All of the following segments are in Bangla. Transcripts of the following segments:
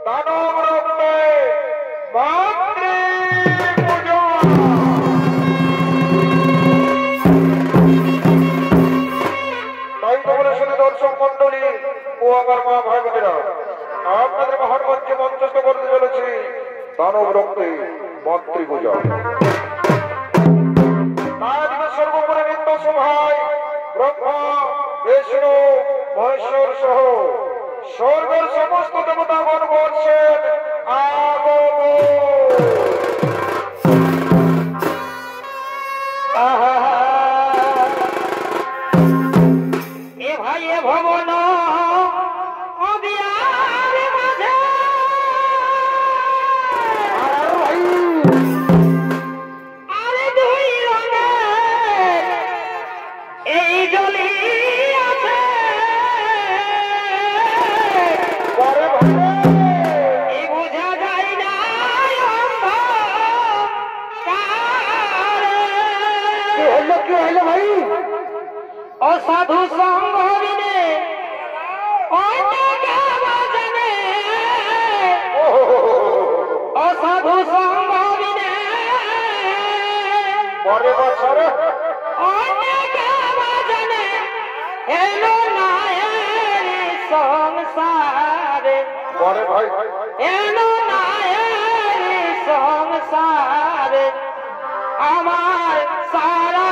দানব রক্তে মাতৃ পূজা। তাই তো বলে শুধু দর্শক মন্ডলী ও আমার মা ভাই বোনেরা, আপনাদের মহান মঞ্চে মঞ্চস্থ করতে চলেছি দানব রক্তে মাতৃ পূজা। আজকে সর্বোপরি নিত্য সভায় ব্রহ্মা বিষ্ণু মহেশ্বর সহ স্বর্গের সমস্ত দেবতাগণ বলছেন এ ভাই এ ভবন অসাধু সঙ্গ বিনে অসাধু সঙ্গ বিনে পরে বছরে এলো না সংসারে পরে ভাই এলো না সংসারে আমার সারা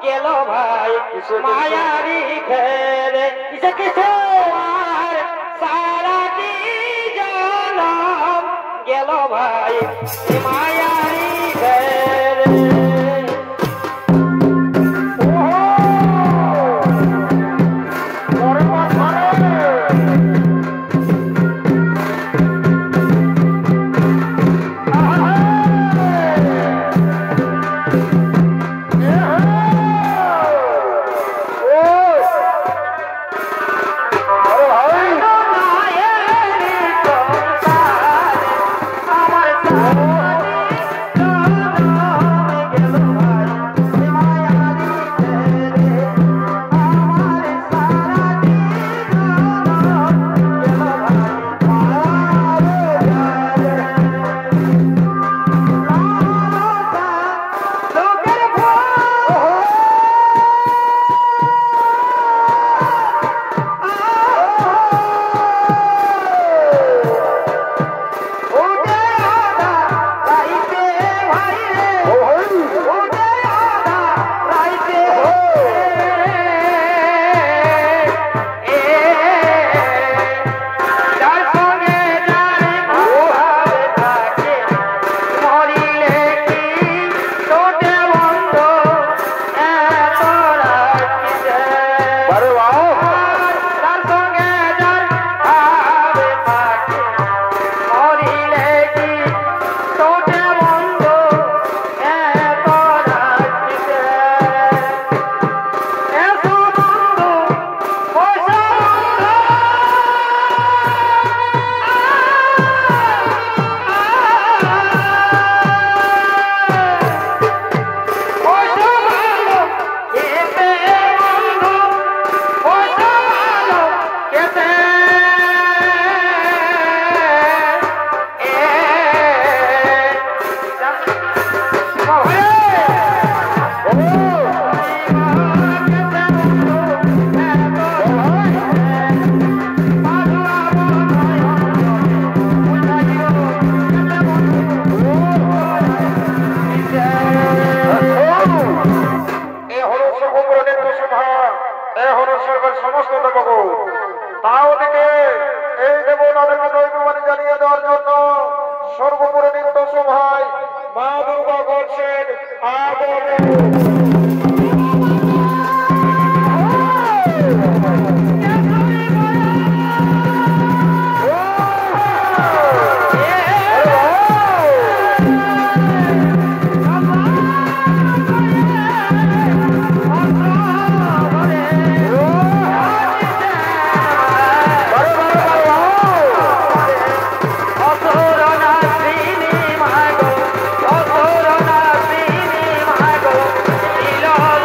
গেল ভাই মায়ারি ফেরে কিসে কিসে আর সারা জন গেল ভাই মায়ারি ফেরে। সমস্ত দেবগণ তাও দিকে এই দেবতাদেরকে দৈববাণী জানিয়ে দেওয়ার জন্য সর্বোপরি নিত্য সভায় মা দুর্গা করছেন আগমন। Lord.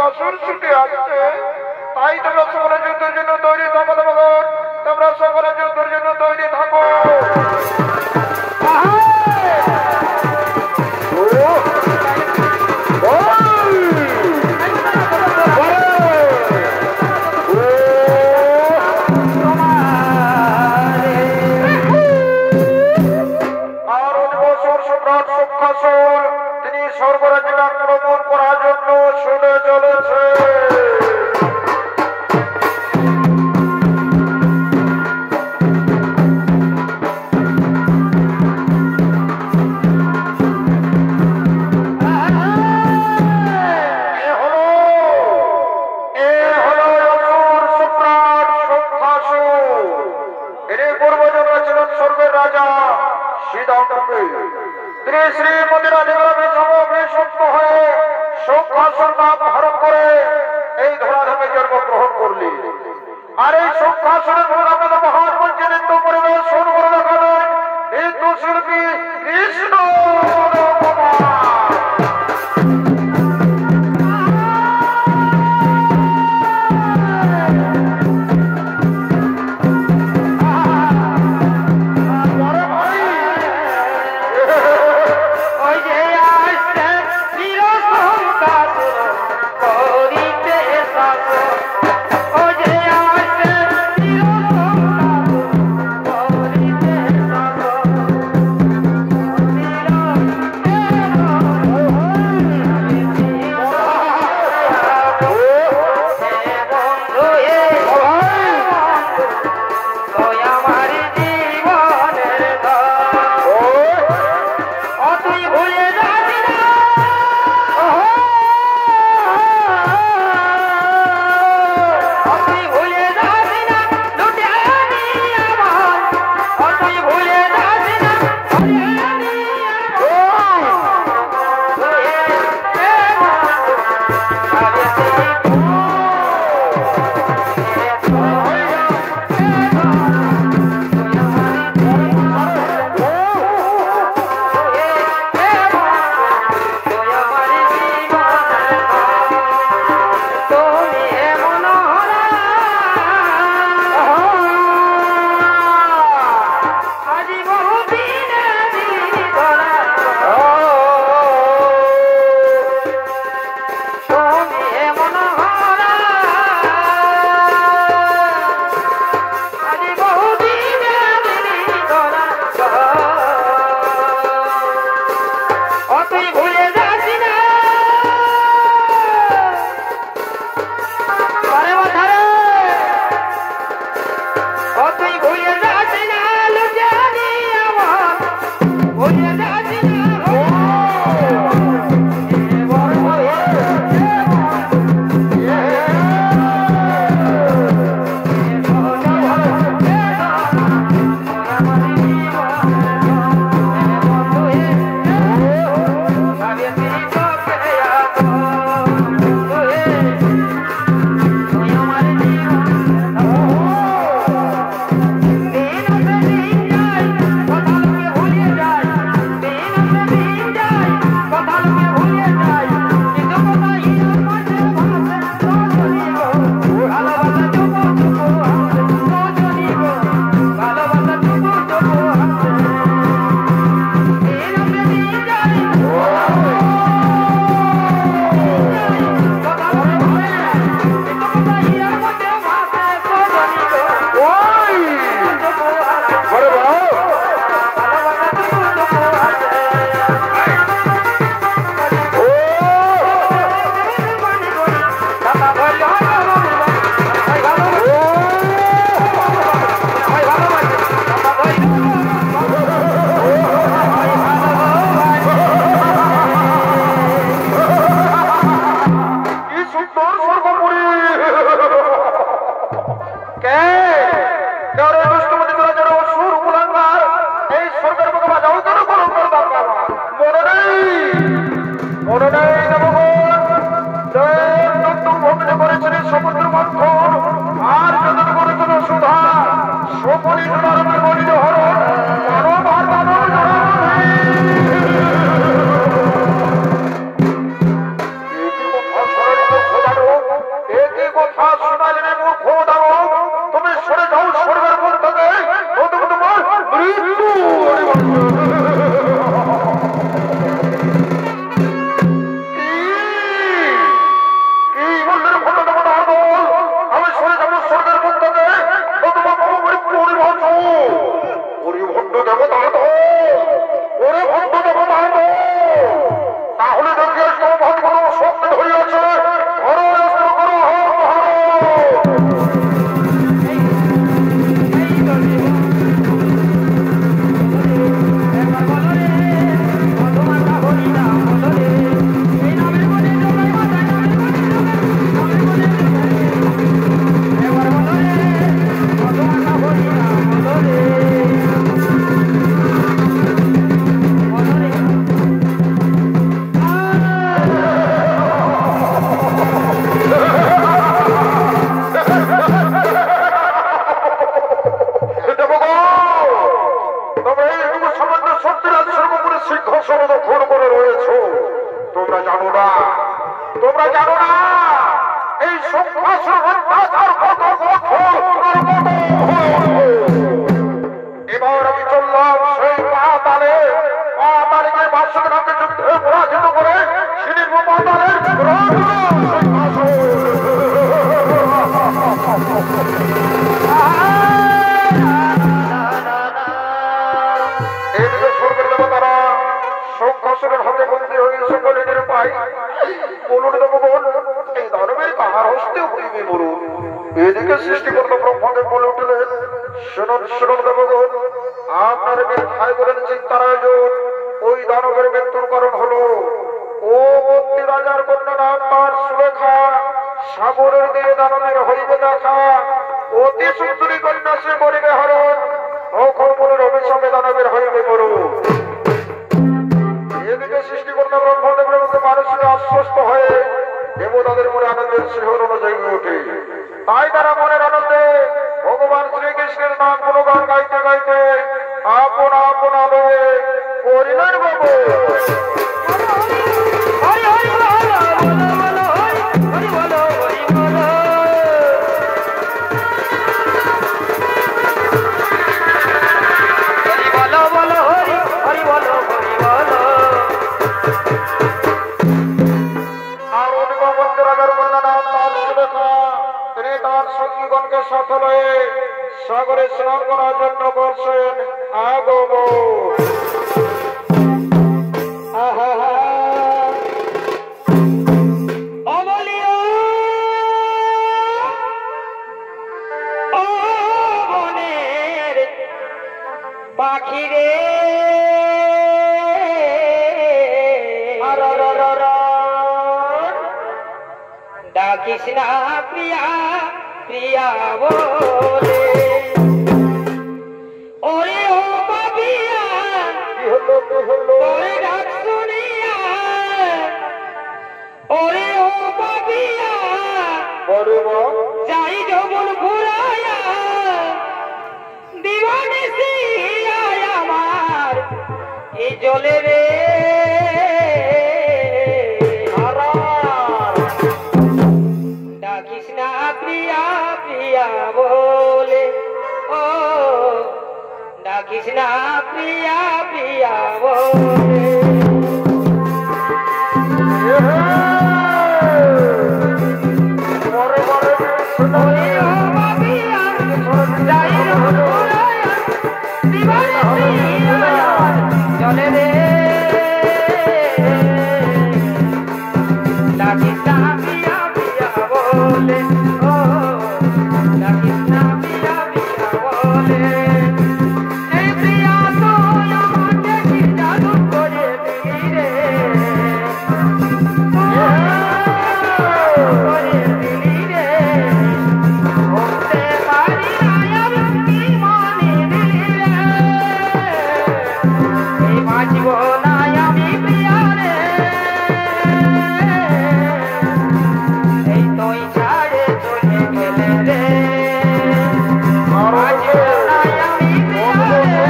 শঙ্কাসুর ছুটে আসছে, তাই তোমরা সকলে যুদ্ধের জন্য তৈরি থাকো। তোমরা সকলে যুদ্ধের জন্য তৈরি থাকো। তিনি স্বর্গরাজ্যে আক্রমণ করার জন্য ছুটে চলেছে। স্বর্গের রাজা সিদ্ধান্তকে তিনি শ্রীমন্দির আধিকারিক সমাবেশক্ত হয়ে শঙ্কাসুর নাম ধারণ করে এই ধরাধামে জন্মগ্রহণ করলি। আর এই শঙ্কাসুরের আপনাদের মহান মঞ্চে নৃত্য পরিবেশ শুরু করে দেখালেন নৃত্য শিল্পী কৃষ্ণ তোমরা জানো না এই সংঘাসের অত্যাচার কত কঠোর আর কত এবার আমি চললাম সেই পাতালে বাদশাহকে যুদ্ধে পরাজিত করে সিঁড়ির পাতালের এদিকে স্বর্গের দেবতারা সংঘাসের হাতে বন্দী হয়ে সকলের পাই বলুন দেবগণ এই দানবের কাহার হস্তে হইবে বলুন। এদিকে সৃষ্টিকর্তা ব্রহ্মদেব বলে উঠলেন শুনুন শুনুন দেবগণ আপনার মিথ্যায় করেন চিন্তার আয়োজন। ওই দানবের মৃত্যুর কারণ হলো ও বন্দী রাজার কন্যা নাম তার সুলেখা সাগরের দিয়ে দানবের হইবে দেখা অতি সুন্দরী কন্যা সে করিবে হরণ নখমূলের অভিশাপে দানবের হইবে মরু। এদিকে সৃষ্টিকর্তা ব্রহ্মদেবের মধ্যে মানুষের আশ্বস্ত হয়ে দেবতাদের মনে আনন্দের শিহরণ জেগে ওঠে। তাই তারা মনের আনন্দে ভগবান শ্রীকৃষ্ণের নাম গুণগান গাইতে গাইতে আপন আপন আলোয়ে করিলেন বাবু। সঙ্গীগণকে সাথে লয়ে সাগরে স্নান করার জন্য করছেন আগমন। পাখি রে ডাকিস না প্রিয়া প্রিয়া বলে ওরে ও পাপিয়া তোরে ডাক শুনিয়া ওরে ও পাপিয়া যাই যৌবন ঘুরাইয়া দিবানিসি আমার এই জলে রে ডাকিস না প্রিয়া প্রিয়া বলে ও ডাকিস না প্রিয়া প্রিয়া বলে চলে রে ডাকিস না প্রিয়া প্রিয়া বলে ও ডাকিস না প্রিয়া প্রিয়া বলে এই প্রিয়া তো আমাকে কি জাদু করে দিলি রে করে দিলি রে বলতে পারি না আমি কি মানে দিলি রে এই বাঁচব না আমি প্রিয়া রে এই তুই ছাড়ে চলে গেলে রে বাঁচব না আমি প্রিয়া রে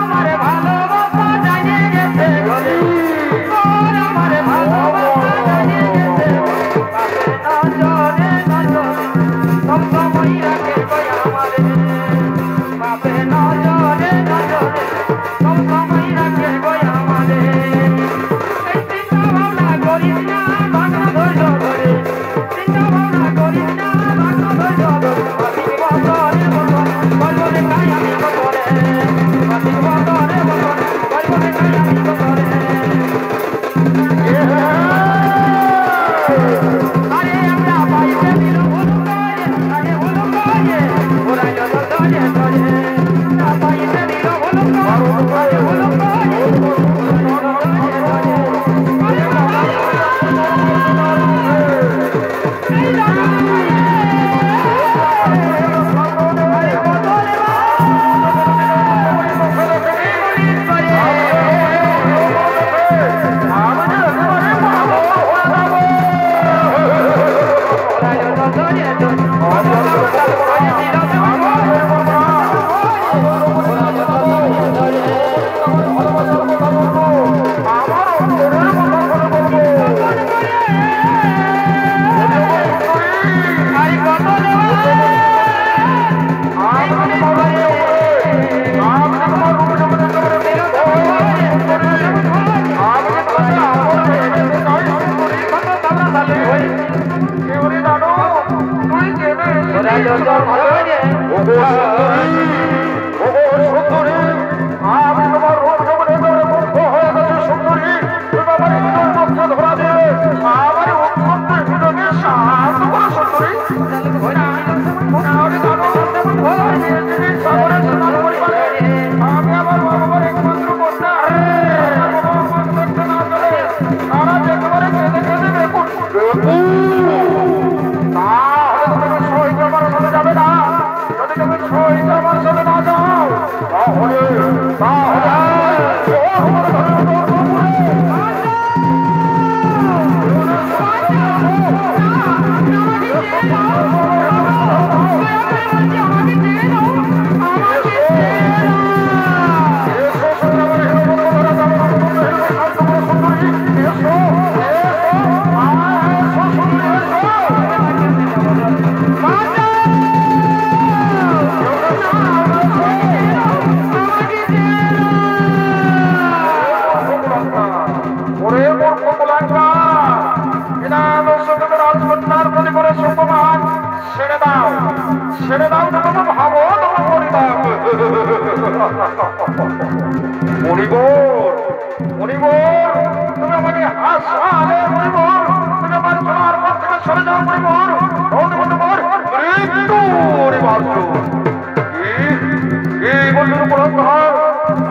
আমার ভালোবাসা জানে গেছে বলে তোর আমার ভালোবাসা জানে গেছে বাপের নজরে নজরে সব সময় রাখে কই আমারে বাপের নজরে নজরে সব সময় রাখে কই আমারে এই চিন্তা ভাবনা করিস না বাঁকা ধৈর্য ধরে চিন্তা ভাবনা করিস না বাঁকা ধৈর্য ধরে বাঁচিব তরে বলবো বলবো রে কাই আমি বলবো রে বাঁচিব তরে বলবো বলবো রে কাই আমি বলবো রে আরে আমরা পাইতে দিল ভুল করে আরে ভুল করে ওরা যত ধরে ধরে না পাইতে দিল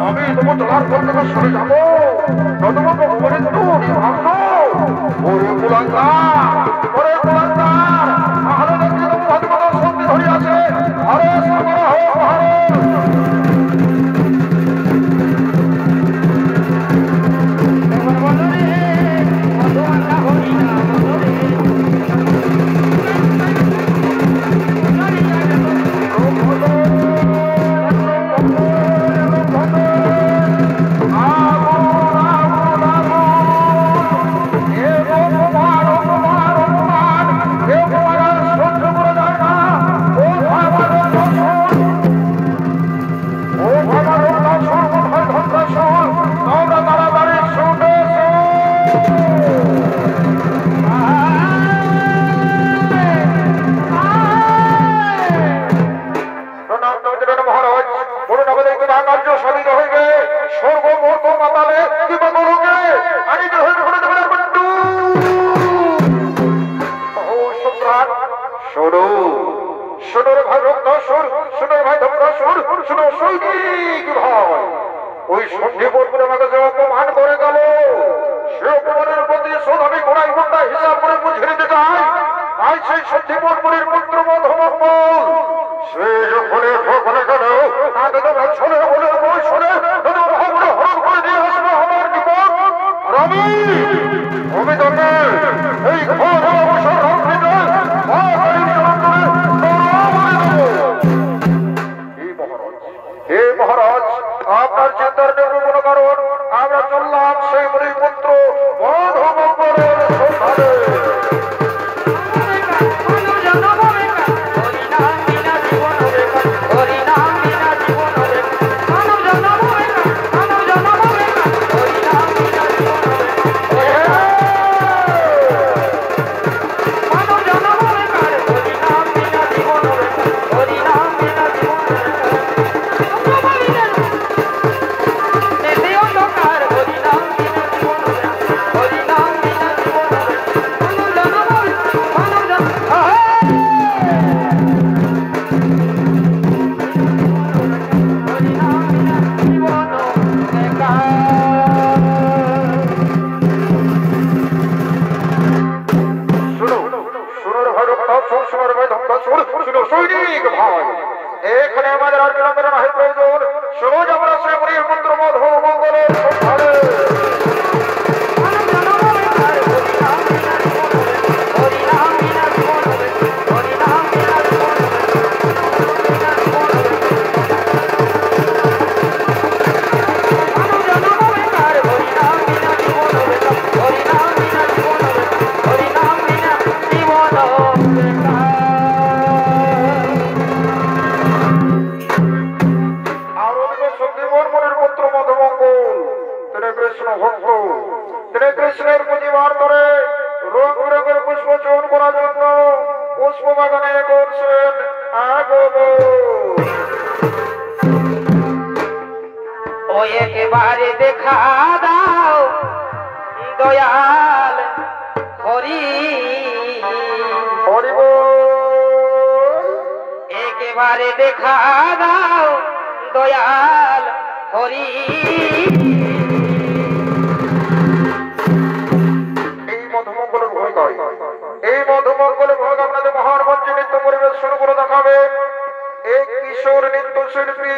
আমি তোমার চলার পর থেকে সরে যাবো যতটুকু মৃত্যু ভাবছো ওরে কুলাঙ্গার ওরে কুলাঙ্গার আহলে দেখি তুমি ভগবান শক্তি ধরে আছে আরে সর্বরা হোক আরে ওই সন্ধি করে আমাকে যে অপমান করে গেল সে অপমানের প্রতি শোধ আমি গোড়াই ঘন্টা হিসাব করে বুঝে নিতে চাই তাই সেই সন্ধি পরের পুত্র মধুমঙ্গল সে যখন ওখানে গেল তাকে তো শোনে বলে বই শোনে হরণ করে দিয়ে আসবে আমার বিপদ রবি আমি তোকে এই ঘর অবসর রাত্রিতে হে মহারাজ আপনার চিন্তার নেই কোনো কারণ আমরা চললাম সেই পুত্র মধুমঙ্গলের সন্ধানে এখানে আমাদের আর বিলম্বের নাহি প্রয়োজন সহজ আমরা সে পুত্র মধুমঙ্গলের সন্ধানে কৃষ্ণের পুঁজিবার করে রঙ রঙের পুষ্প চয়ন করার জন্য পুষ্প বাগানে করছেন ও একেবারে দেখা দাও দয়াল হরি হরিব একেবারে দেখা দাও দয়াল হরি এই মধুমঙ্গলের ভোগ আপনাদের মহান মঞ্চে নৃত্য পরিবেশ শুরু করে দেখাবে এই কিশোর নৃত্যশিল্পী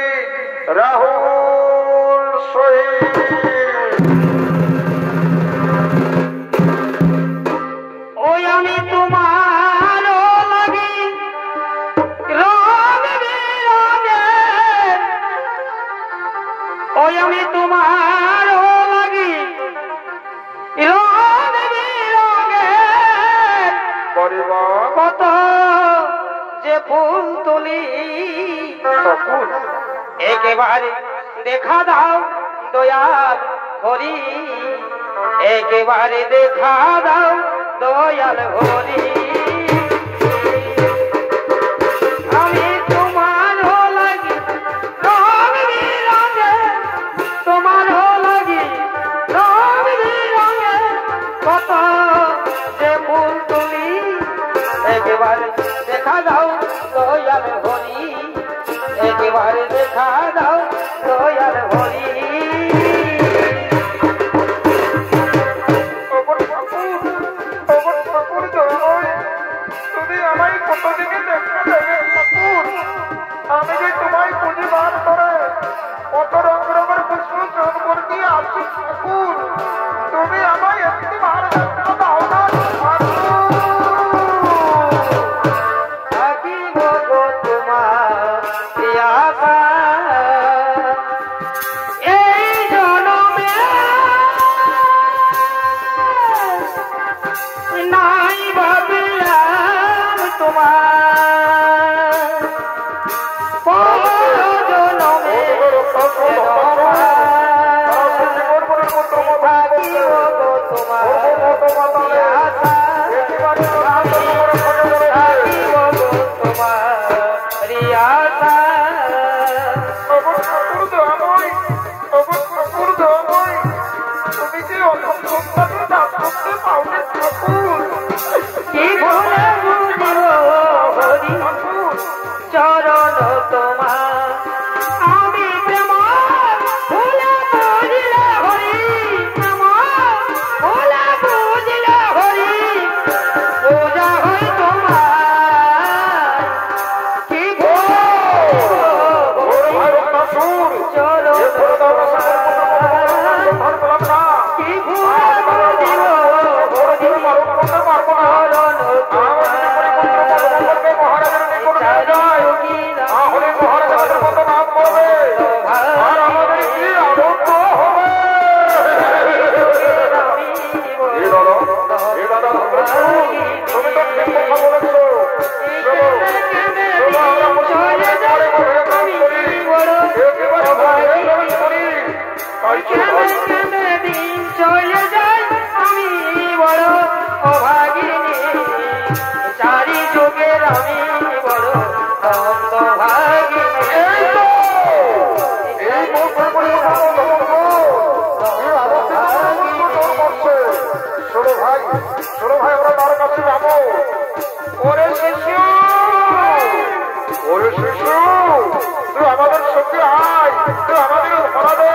রাহুল শহীদ। ওই আমি তোমার লাগি রং বিরঙে, ওই আমি তোমার লাগি রং বিরঙে কত যে ফুল তুলি, একেবারে দেখা দাও দয়াল হরি, একেবারে দেখা দাও দয়াল হরি। আমি তোমার লাগি রং বিরঙে, তোমার লাগি রং বিরঙে কত যে ফুল তুলি, একেবারে দেখা দাও দয়াল হরি, একেবারে দেখা দাও দয়াল হরি। তুমি আমায় কতদিকে দেখা দেবে ঠাকুর? আমি যে তোমায় খুঁজে বার করে কত রঙ রঙের পুষ্প চোখ করতে আসি ঠাকুর, তুমি আমায় একটু বার দেখা দাও না ঠাকুর। থাকিব গো তোমার পিয়াসা এই জনমে, নাই ভাবিলাম তোমার পর জনমে। থাকিব গো তোমার পিয়াসা, থাকিব গো তোমার রিয়াসা। তুমি যে অধম সন্তানের নাম করতে পাওনি ঠাকুর। কি ভুলে বুঝিব হরি চরণ তোমার, আমি প্রেম ভুলে বুঝিলে হরি, প্রেম ভুলে বুঝিলে হরি পূজা হয় তোমার। কি ভুল চরণ কি ভুলে বুঝিব চলে যাই আমি বড় অভাগিনী, চারি যুগের আমি বড় অভাগিনী। ছোট ভাই ওরা তার কাছে যাবো। ওরে শিশু, ওরে শিশু, তুই আমাদের সঙ্গে আয়, তুই আমাদের ধরা দে।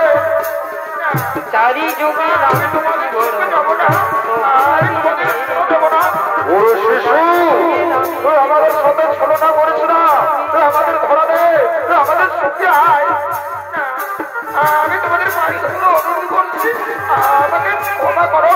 চারি যুগে আমি তোমাকে যাবো না, ওরে শিশু, তুই আমাদের সাথে ছলনা করিস না, তুই আমাদের ধরা দে, তুই আমাদের সঙ্গে আয়। আমি তোমাদের বাড়ি থেকে অনুরোধ করছি, আমাকে ক্ষমা করো।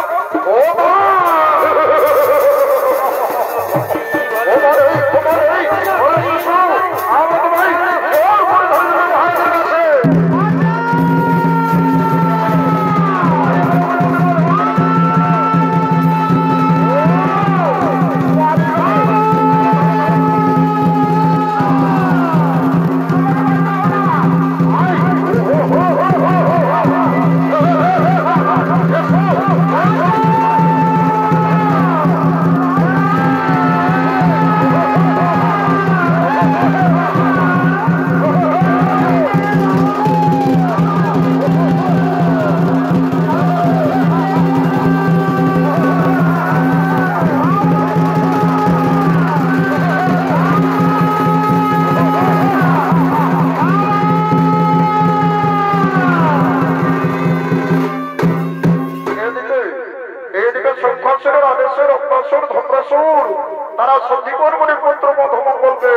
তারা সত্যি করবো পুত্র মধুমঙ্গলকে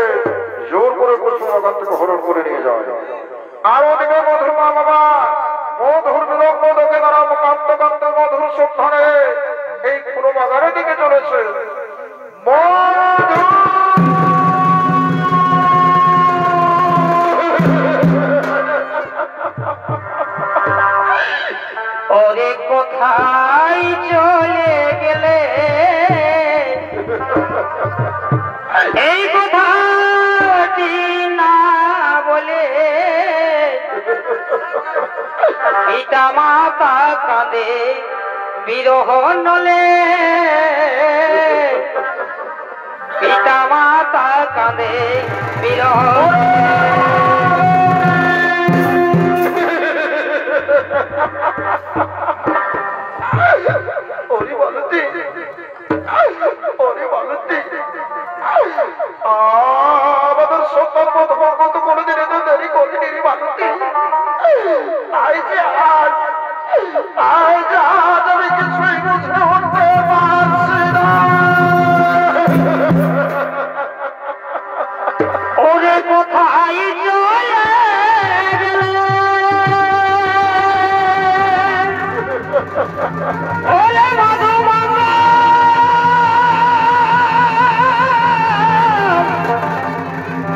জোর করে বসুন ওখান থেকে হরণ করে নিয়ে যায়। আর ওদিকে মধুর মা বাবা মধুর বিলগ্ন দেখে তারা কাঁদতে কাঁদতে মধুর সন্ধানে এই ফুল বাগানের দিকে চলেছে। ওরে কোথায় চলে গেলে এই কথাটি না বলে পিতা মাতা কাঁদে বিরহ নলে পিতা মাতা কাঁদে বিরহ আমাদের সন্তান মত কোনদিন এত দেরি করিনি মালতী। আজ আমি কিছুই বুঝে উঠতে পারছি না। ওরে কোথায় চলে গেলে ওরে মধুমঙ্গল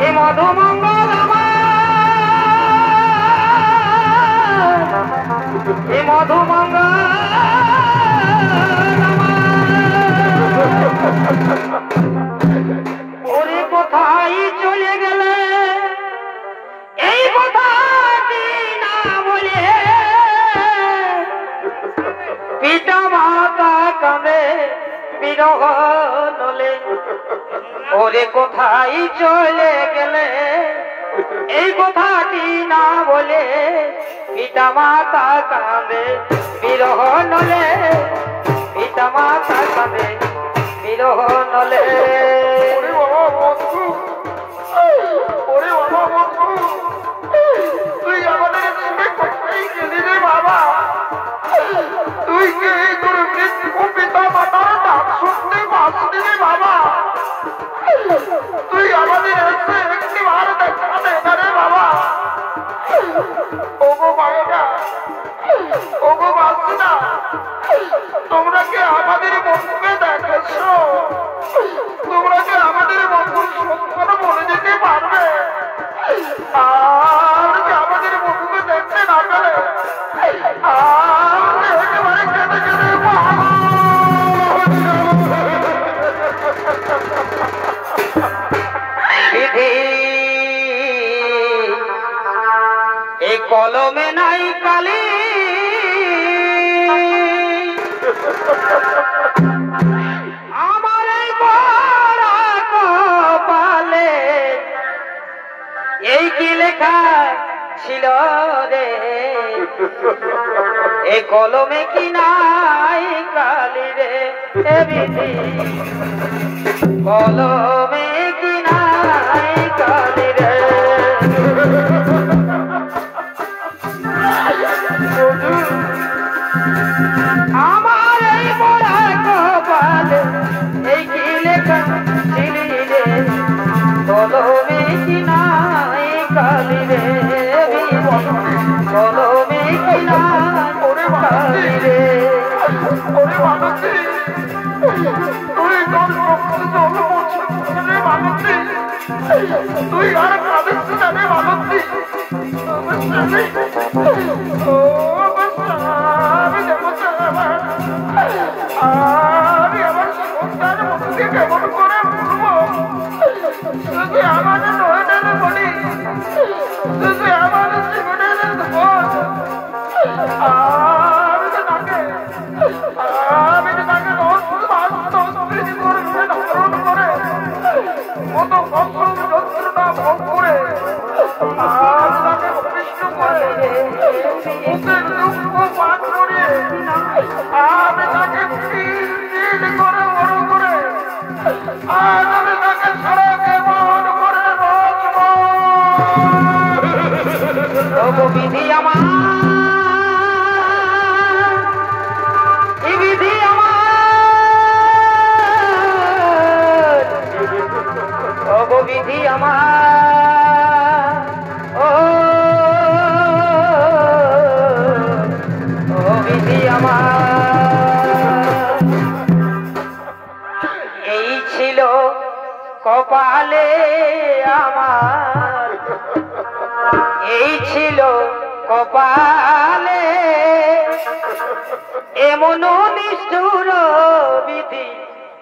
এ মধুমঙ্গল এ মধুমঙ্গল ওরে কোথায় চলে গেলে এই কথাটি না বলে পিতা মাতা কাঁদে বিরহ নলে ওরে কোথায় চলে গেলে এই কথাটি না বলে পিতা মাতা কাঁদে বিরহ নলে পিতা মাতা কাঁদে বিরহ নলে। তুই আমাদের কোথায় গেলি রে বাবা? তুই কি তোর মৃত্যু পিতা মাতার ডাক শুনতে পাসনি রে বাবা? তুই আমাদের এসে একটি বার দেখা দে না রে বাবা। ওগো মায়েরা, ওগো বাসনা, তোমরা কি আমাদের বন্ধুকে দেখেছো? তোমরা কি আমাদের বন্ধুর সন্তান বলে দিতে পারবে? আর কি আমাদের বন্ধুকে দেখতে না পেলে আর একেবারে কেঁদে কেঁদে বিধি এই কলমে নাই কালি আমার এই বড় কপালে এই কি লেখা ছিল রে এই কলমে কি নাই কালি রে এ বিধি কলমে কি নাই কালি রে আমার এই বড় কপালে এই কি লেখা ছিলি রে কলমে কি নাই কালি রে কলমে কি নাই কালি রে। ওরে মানসী, তুই তোর রে মানসী, তুই আর কাঁদিস না রে মানসী। ও আমি আমার সন্তান মুখকে কেমন করে বলবো? তুই আমার নয়নের বলি, তুই আমার জীবনের বোধ। আমি তো তাকে ধারণ করে কত কষ্ট যন্ত্রণা ভোগ করে আর তাকে অভিষ্ট করে মুখের দুঃখ পান করে আমি তাকে দিন করে বড় করে আর আমি তাকে ছাড়া কেমন করে বাঁচবো? বিধি আমার বিধি আমার বিধি আমার কপালে এমন নিষ্ঠুর বিধি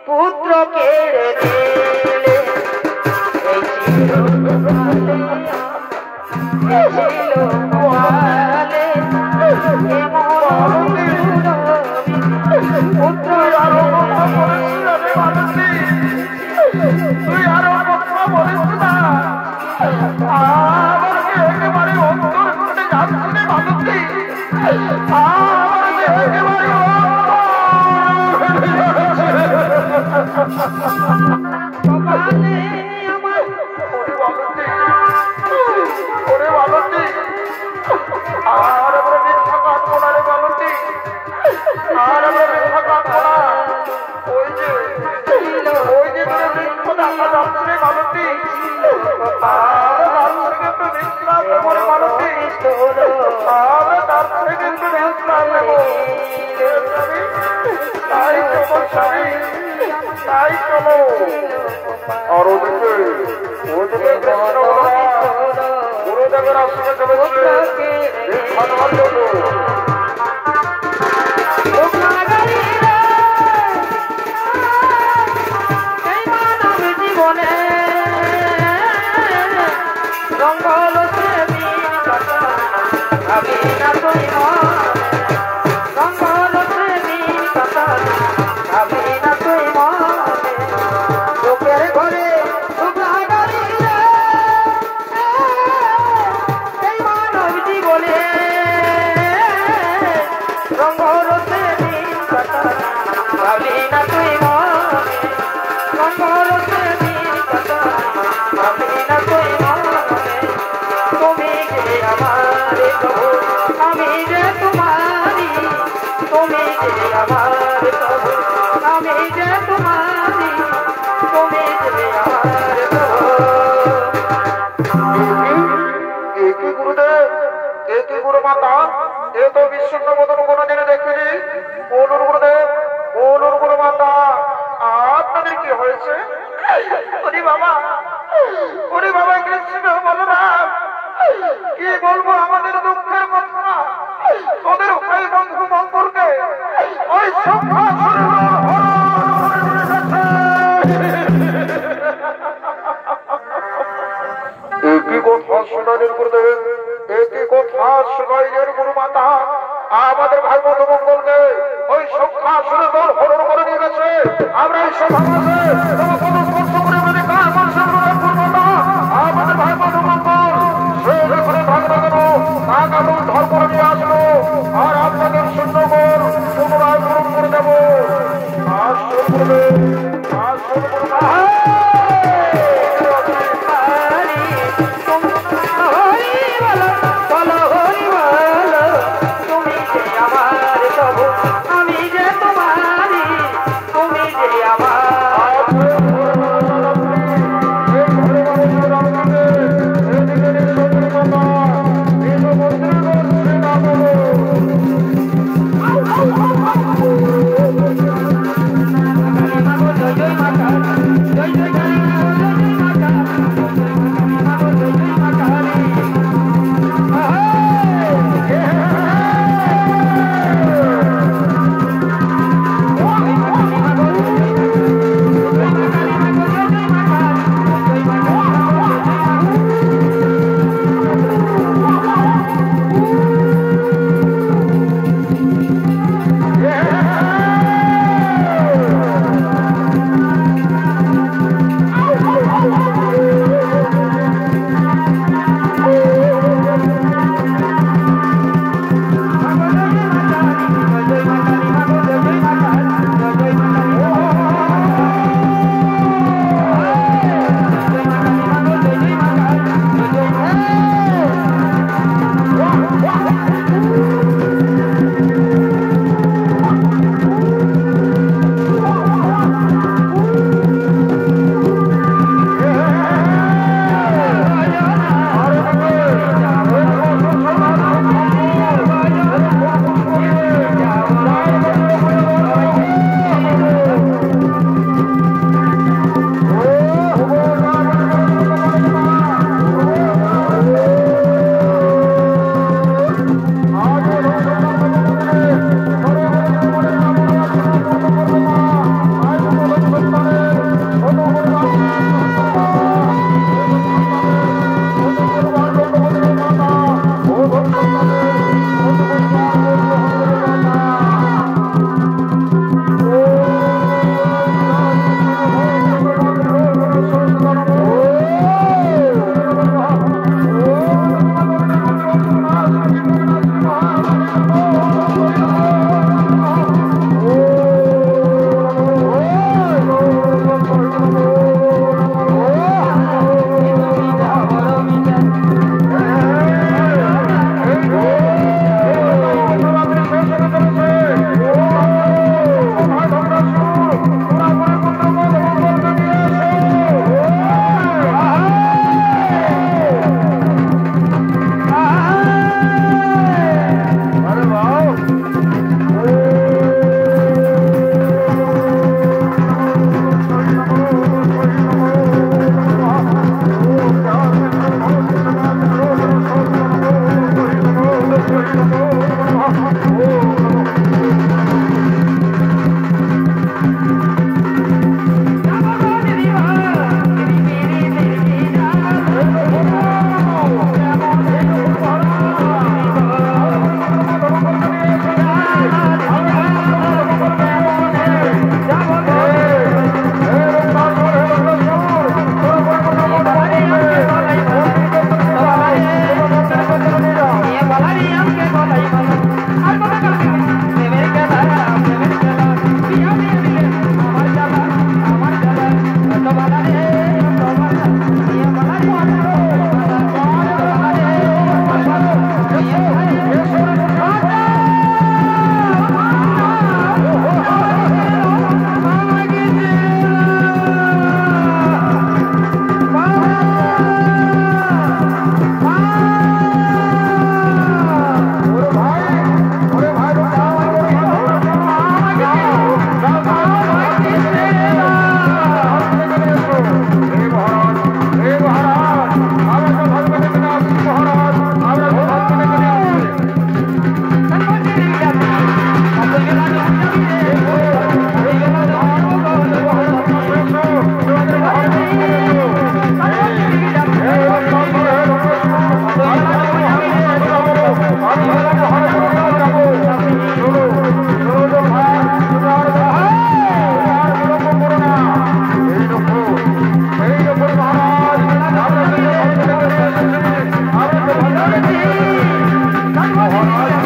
পুত্র কেড়ে নিলে এই ছিল কপালে এমন নিষ্ঠুর বিধি পুত্র তুই আরো কথা বলিস না আমাকে একেবারে অন্তর করে যাচ্ছি রে মালতী আমাকে একেবারে কপালে আমার ওরে মালতী আর আমরা মিথ্যা কাটবো না রে মালতী আর আমরা মিথ্যা কাটবো না ওই যে তোর মিথ্যা দেখা যাচ্ছে রে মালতী আর ওদিকে গুরুদেবের আশ্রমে চলেছে খাওয়ার জন্য কি বলবো আমাদের দুঃখের কথা তোদের ভাই বন্ধু মঙ্গলকে ওই একই কথা শোনালেন গুরুদেব একই কথা শোনাইলেন গুরু মাতা আমাদের ভাই বন্ধু মঙ্গলকে ওই সংখ্যা শুরু দল হরণ করে নিয়ে গেছে আমরা এই সব আমাদের ভাই বন্ধু মঙ্গল ধর্ম নিয়ে আসবো আর আপনাদের সুন্দর পুনরায় পূরণ করে দেবো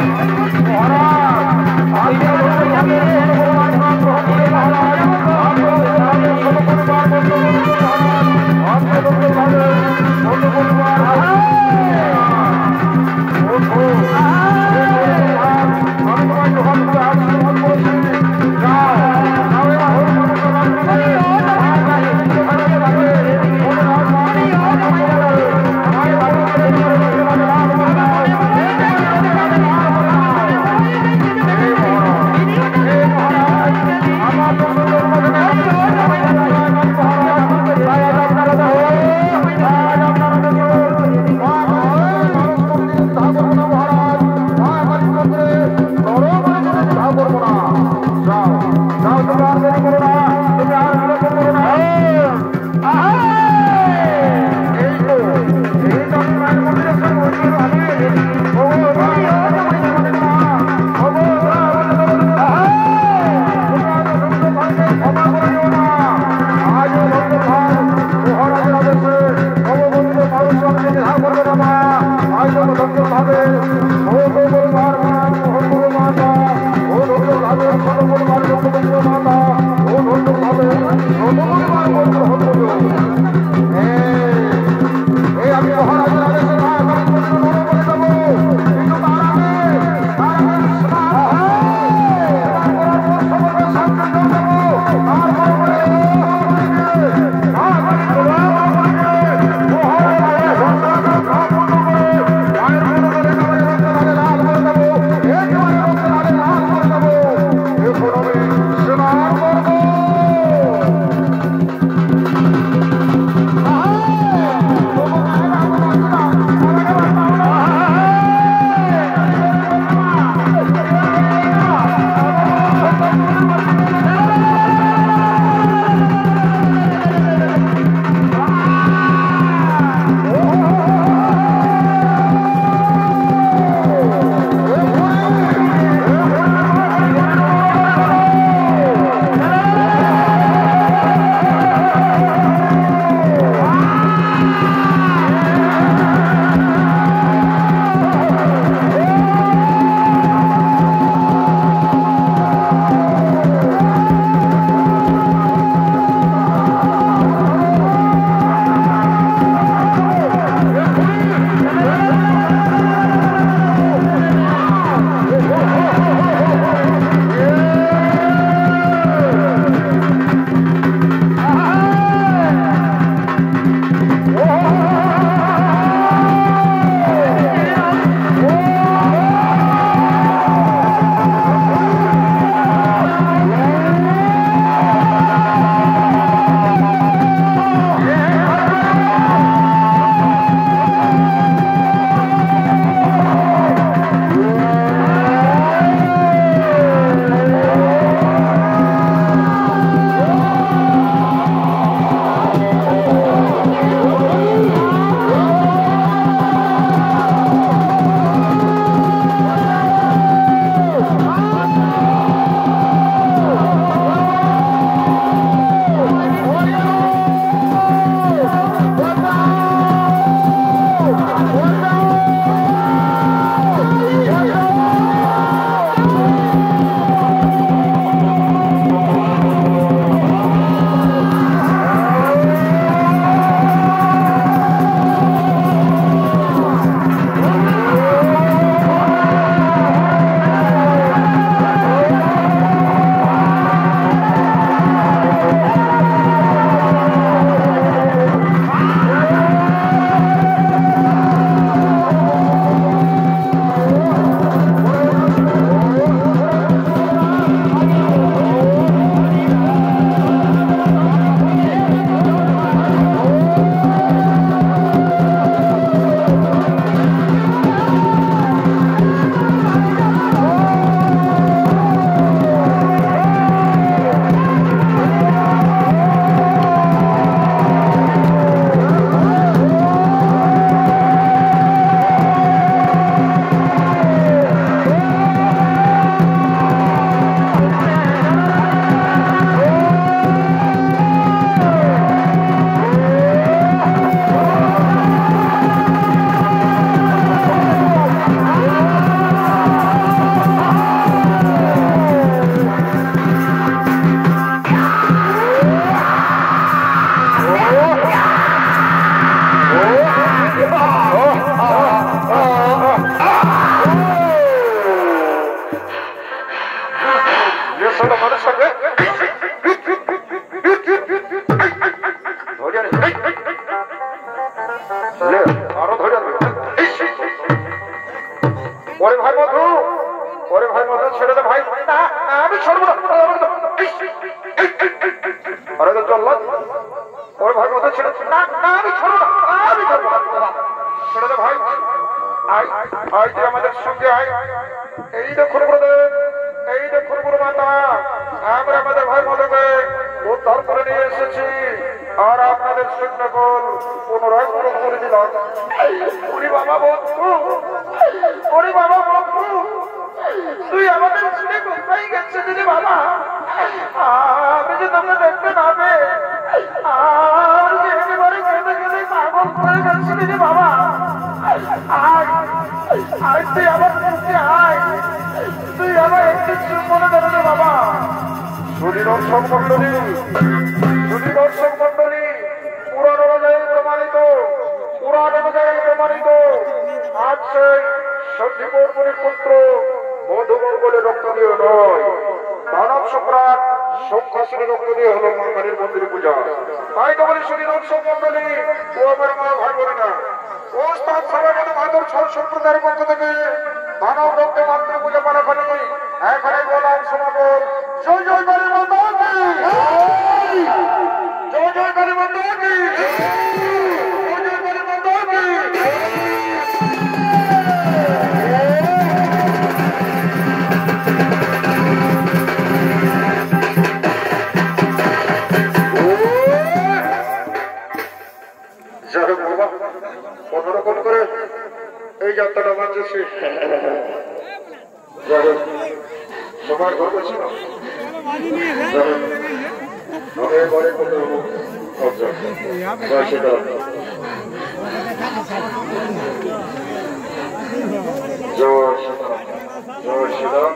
Oh, ছেড়ে দে ভাই। না আমি ছাড়বো না। আরে তো চল্লা ওর ভাই কথা ছেড়ে না না আমি ছাড়বো না, আমি ছাড়বো না। ছেড়ে দে ভাই। আয় আয় তুই আমাদের সঙ্গে আয়। এই দেখুন গুরুদেব, এই দেখুন গুরু মাতা, আমরা আমাদের ভাই মতকে উদ্ধার করে নিয়ে এসেছি আর আপনাদের সৈন্যবল পুনরায় পূরণ করে দিলাম। ওরে বাবা বন্ধু, ওরে বাবা বন্ধু, তুই আমাদের ছেলে কোথায় গেছে দিদি বাবা? আমি যে তোমরা দেখতে পাবে আর যে একেবারে কেঁদে কেঁদে পাগল করে গেছি দিদি বাবা। আয় আয় তুই আমার কাছে আয়, তুই আমার একটু চুম্বনে দেবে বাবা। শুধু দর্শক মন্ডলী, শুধু দর্শক মন্ডলী, পুরাণ অনুযায়ী প্রমাণিত, পুরাণ অনুযায়ী প্রমাণিত আজ সেই সন্দীপুর মুনির পুত্র মধুমঙ্গলের রক্ত দিয়ে নয়, দানব সম্রাট শঙ্খাসুরের রক্ত দিয়ে হলো মা কালীর মন্দির পূজা। তাই তো বলি শুধু দর্শক মন্ডলী ও আমার মা ভাই বোনে না, ওস্তাদ সবাই মাদর ছল সম্প্রদায়ের পক্ষ থেকে দানব রক্তে মন্দির পূজা পারা ফেলে এখানে বললাম সমাপন। জয় জয় কালী মাতা কি, জয় জয় কালী মাতা কি, জয় জয় কালী মাতা কি। যাই হোক বাবা, কোনোরকম করে এই যাত্রাটা বাঁচেছি। যাই হোক সবার গর্ব ছিল। জয় শ্রীরাম, জয় শ্রীরাম।